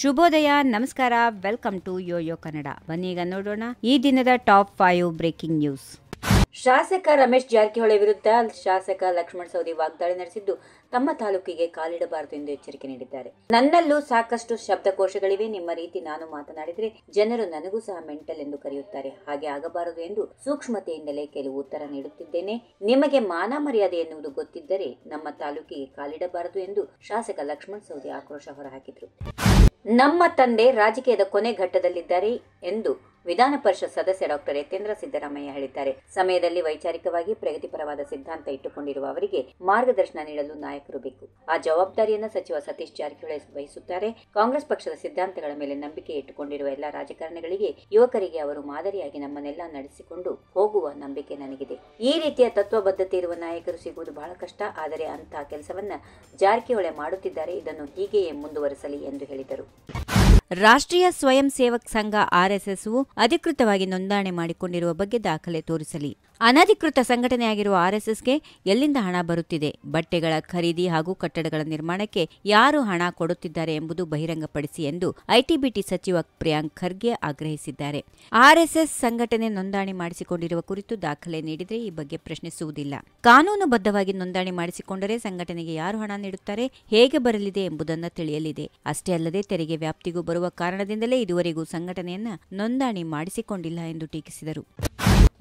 ಶುಭೋದಯ, ನಮಸ್ಕಾರ, welcome to Yoyo Kannada. ಬನ್ನೀಗ ನೋಡೋಣ ಈ ದಿನದ ಟಾಪ್ 5 ಬ್ರೇಕಿಂಗ್ ನ್ಯೂಸ್. ಶಾಸಕ ರಮೇಶ್ ಜಾರಕಿಹೊಳಿ ವಿರುದ್ಧ ಶಾಸಕ ಲಕ್ಷ್ಮಣ ಸವದಿ ವಾಗ್ದಾಳಿ ನಡೆಸಿದ್ದು ತಮ್ಮ ತಾಲೂಕಿಗೆ ಕಾಲಿಡಬಾರದು ಎಂದು ಎಚ್ಚರಿಕೆ ನೀಡಿದ್ದಾರೆ. ನನ್ನಲ್ಲೂ ಸಾಕಷ್ಟು ಶಬ್ದಕೋಶಗಳಿವೆ. ನಿಮ್ಮ ರೀತಿ ನಾನು ಮಾತನಾಡಿದರೆ ಜನರು ನನಗೂ ಸಹ ಮೆಂಟಲ್ ಎಂದು ಕರೆಯುತ್ತಾರೆ. ಹಾಗೆ ಆಗಬಾರದು ಎಂದು ಸೂಕ್ಷ್ಮತೆಯಿಂದಲೇ ಕೆಲವು ಉತ್ತರ ನೀಡುತ್ತಿದ್ದೇನೆ. ನಿಮಗೆ ಮಾನ ಮರ್ಯಾದೆ ಎನ್ನುವುದು ಗೊತ್ತಿದ್ದರೆ ನಮ್ಮ ತಾಲೂಕಿಗೆ ಕಾಲಿಡಬಾರದು ಎಂದು ಶಾಸಕ ಲಕ್ಷ್ಮಣ ಸವದಿ ಆಕ್ರೋಶ ಹೊರಹಾಕಿದರು. ನಮ್ಮ ತಂದೆ ರಾಜಕೀಯದ ಕೊನೆ ಘಟ್ಟದಲ್ಲಿದ್ದಾರೆ ಎಂದು ವಿಧಾನ ಪರಿಷತ್ ಸದಸ್ಯ ಡಾಕ್ಟರ್ ಯತೇಂದ್ರ ಸಿದ್ದರಾಮಯ್ಯ ಹೇಳಿದ್ದಾರೆ. ಸಮಯದಲ್ಲಿ ವೈಚಾರಿಕವಾಗಿ ಪ್ರಗತಿಪರವಾದ ಸಿದ್ಧಾಂತ ಇಟ್ಟುಕೊಂಡಿರುವ ಅವರಿಗೆ ಮಾರ್ಗದರ್ಶನ ನೀಡಲು ನಾಯಕರು ಬೇಕು. ಆ ಜವಾಬ್ದಾರಿಯನ್ನು ಸಚಿವ ಸತೀಶ್ ಜಾರಕಿಹೊಳಿ ವಹಿಸುತ್ತಾರೆ. ಕಾಂಗ್ರೆಸ್ ಪಕ್ಷದ ಸಿದ್ಧಾಂತಗಳ ಮೇಲೆ ನಂಬಿಕೆ ಇಟ್ಟುಕೊಂಡಿರುವ ಎಲ್ಲ ರಾಜಕಾರಣಿಗಳಿಗೆ, ಯುವಕರಿಗೆ ಅವರು ಮಾದರಿಯಾಗಿ ನಮ್ಮನ್ನೆಲ್ಲ ನಡೆಸಿಕೊಂಡು ಹೋಗುವ ನಂಬಿಕೆ ನನಗಿದೆ. ಈ ರೀತಿಯ ತತ್ವಬದ್ಧತೆ ಇರುವ ನಾಯಕರು ಸಿಗುವುದು ಬಹಳ ಕಷ್ಟ. ಆದರೆ ಅಂತಹ ಕೆಲಸವನ್ನ ಜಾರಕಿಹೊಳಿ ಮಾಡುತ್ತಿದ್ದಾರೆ. ಇದನ್ನು ಹೀಗೆಯೇ ಮುಂದುವರಿಸಲಿ ಎಂದು ಹೇಳಿದರು. ರಾಷ್ಟ್ರೀಯ ಸ್ವಯಂ ಸೇವಕ್ ಸಂಘ ಆರ್ಎಸ್ಎಸ್ವು ಅಧಿಕೃತವಾಗಿ ನೋಂದಣಿ ಮಾಡಿಕೊಂಡಿರುವ ಬಗ್ಗೆ ದಾಖಲೆ ತೋರಿಸಲಿ. ಅನಧಿಕೃತ ಸಂಘಟನೆಯಾಗಿರುವ ಆರ್ಎಸ್ಎಸ್ಗೆ ಎಲ್ಲಿಂದ ಹಣ ಬರುತ್ತಿದೆ, ಬಟ್ಟೆಗಳ ಖರೀದಿ ಹಾಗೂ ಕಟ್ಟಡಗಳ ನಿರ್ಮಾಣಕ್ಕೆ ಯಾರು ಹಣ ಕೊಡುತ್ತಿದ್ದಾರೆ ಎಂಬುದು ಬಹಿರಂಗಪಡಿಸಿ ಎಂದು ಐಟಿಬಿಟಿ ಸಚಿವ ಪ್ರಿಯಾಂಕ್ ಖರ್ಗೆ ಆಗ್ರಹಿಸಿದ್ದಾರೆ. ಆರ್ಎಸ್ಎಸ್ ಸಂಘಟನೆ ನೋಂದಣಿ ಮಾಡಿಸಿಕೊಂಡಿರುವ ಕುರಿತು ದಾಖಲೆ ನೀಡಿದರೆ ಈ ಬಗ್ಗೆ ಪ್ರಶ್ನಿಸುವುದಿಲ್ಲ. ಕಾನೂನುಬದ್ಧವಾಗಿ ನೋಂದಣಿ ಮಾಡಿಸಿಕೊಂಡರೆ ಸಂಘಟನೆಗೆ ಯಾರು ಹಣ ನೀಡುತ್ತಾರೆ, ಹೇಗೆ ಬರಲಿದೆ ಎಂಬುದನ್ನು ತಿಳಿಯಲಿದೆ. ಅಷ್ಟೇ ಅಲ್ಲದೆ ತೆರಿಗೆ ವ್ಯಾಪ್ತಿಗೂ ಬರುವ ಕಾರಣದಿಂದಲೇ ಇದುವರೆಗೂ ಸಂಘಟನೆಯನ್ನ ನೋಂದಣಿ ಮಾಡಿಸಿಕೊಂಡಿಲ್ಲ ಎಂದು ಟೀಕಿಸಿದರು.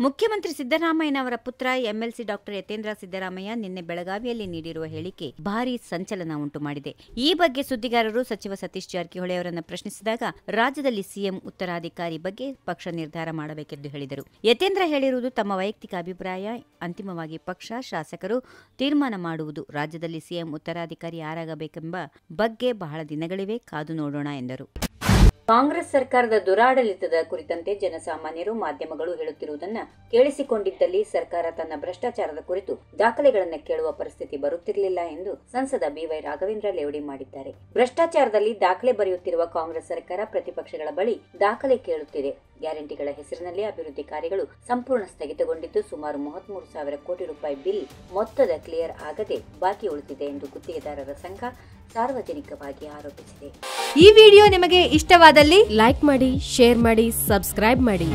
ಮುಖ್ಯಮಂತ್ರಿ ಸಿದ್ದರಾಮಯ್ಯನವರ ಪುತ್ರ ಎಂಎಲ್ಸಿ ಡಾಕ್ಟರ್ ಯತೇಂದ್ರ ಸಿದ್ದರಾಮಯ್ಯ ನಿನ್ನೆ ಬೆಳಗಾವಿಯಲ್ಲಿ ನೀಡಿರುವ ಹೇಳಿಕೆ ಭಾರೀ ಸಂಚಲನ ಉಂಟು ಮಾಡಿದೆ. ಈ ಬಗ್ಗೆ ಸುದ್ದಿಗಾರರು ಸಚಿವ ಸತೀಶ್ ಜಾರಕಿಹೊಳಿ ಅವರನ್ನು ಪ್ರಶ್ನಿಸಿದಾಗ ರಾಜ್ಯದಲ್ಲಿ ಸಿಎಂ ಉತ್ತರಾಧಿಕಾರಿ ಬಗ್ಗೆ ಪಕ್ಷ ನಿರ್ಧಾರ ಮಾಡಬೇಕೆಂದು ಹೇಳಿದರು. ಯತೇಂದ್ರ ಹೇಳಿರುವುದು ತಮ್ಮ ವೈಯಕ್ತಿಕ ಅಭಿಪ್ರಾಯ. ಅಂತಿಮವಾಗಿ ಪಕ್ಷ, ಶಾಸಕರು ತೀರ್ಮಾನ ಮಾಡುವುದು. ರಾಜ್ಯದಲ್ಲಿ ಸಿಎಂ ಉತ್ತರಾಧಿಕಾರಿ ಯಾರಾಗಬೇಕೆಂಬ ಬಗ್ಗೆ ಬಹಳ ದಿನಗಳಿವೆ, ಕಾದು ನೋಡೋಣ ಎಂದರು. ಕಾಂಗ್ರೆಸ್ ಸರ್ಕಾರದ ದುರಾಡಳಿತದ ಕುರಿತಂತೆ ಜನಸಾಮಾನ್ಯರು, ಮಾಧ್ಯಮಗಳು ಹೇಳುತ್ತಿರುವುದನ್ನು ಕೇಳಿಸಿಕೊಂಡಿದ್ದಲ್ಲಿ ಸರ್ಕಾರ ತನ್ನ ಭ್ರಷ್ಟಾಚಾರದ ಕುರಿತು ದಾಖಲೆಗಳನ್ನು ಕೇಳುವ ಪರಿಸ್ಥಿತಿ ಬರುತ್ತಿರಲಿಲ್ಲ ಎಂದು ಸಂಸದ ಬಿವೈ ರಾಘವೇಂದ್ರ ಲೇವಡಿ ಮಾಡಿದ್ದಾರೆ. ಭ್ರಷ್ಟಾಚಾರದಲ್ಲಿ ದಾಖಲೆ ಬರೆಯುತ್ತಿರುವ ಕಾಂಗ್ರೆಸ್ ಸರ್ಕಾರ ಪ್ರತಿಪಕ್ಷಗಳ ಬಳಿ ದಾಖಲೆ ಕೇಳುತ್ತಿದೆ. ಗ್ಯಾರಂಟಿಗಳ ಹೆಸರಿನಲ್ಲಿ ಅಭಿವೃದ್ಧಿ ಕಾರ್ಯಗಳು ಸಂಪೂರ್ಣ ಸ್ಥಗಿತಗೊಂಡಿದ್ದು ಸುಮಾರು 33,000 ಕೋಟಿ ರೂಪಾಯಿ ಬಿಲ್ ಮೊತ್ತದ ಕ್ಲಿಯರ್ ಆಗದೆ ಬಾಕಿ ಉಳಿದಿದೆ ಎಂದು ಗುತ್ತಿಗೆದಾರರ ಸಂಘ ಸಾರ್ವಜನಿಕವಾಗಿ ಆರೋಪಿಸಿದೆ. ಈ ವಿಡಿಯೋ ನಿಮಗೆ ಇಷ್ಟವಾದಲ್ಲಿ ಲೈಕ್ ಮಾಡಿ, ಶೇರ್ ಮಾಡಿ, ಸಬ್ಸ್ಕ್ರೈಬ್ ಮಾಡಿ.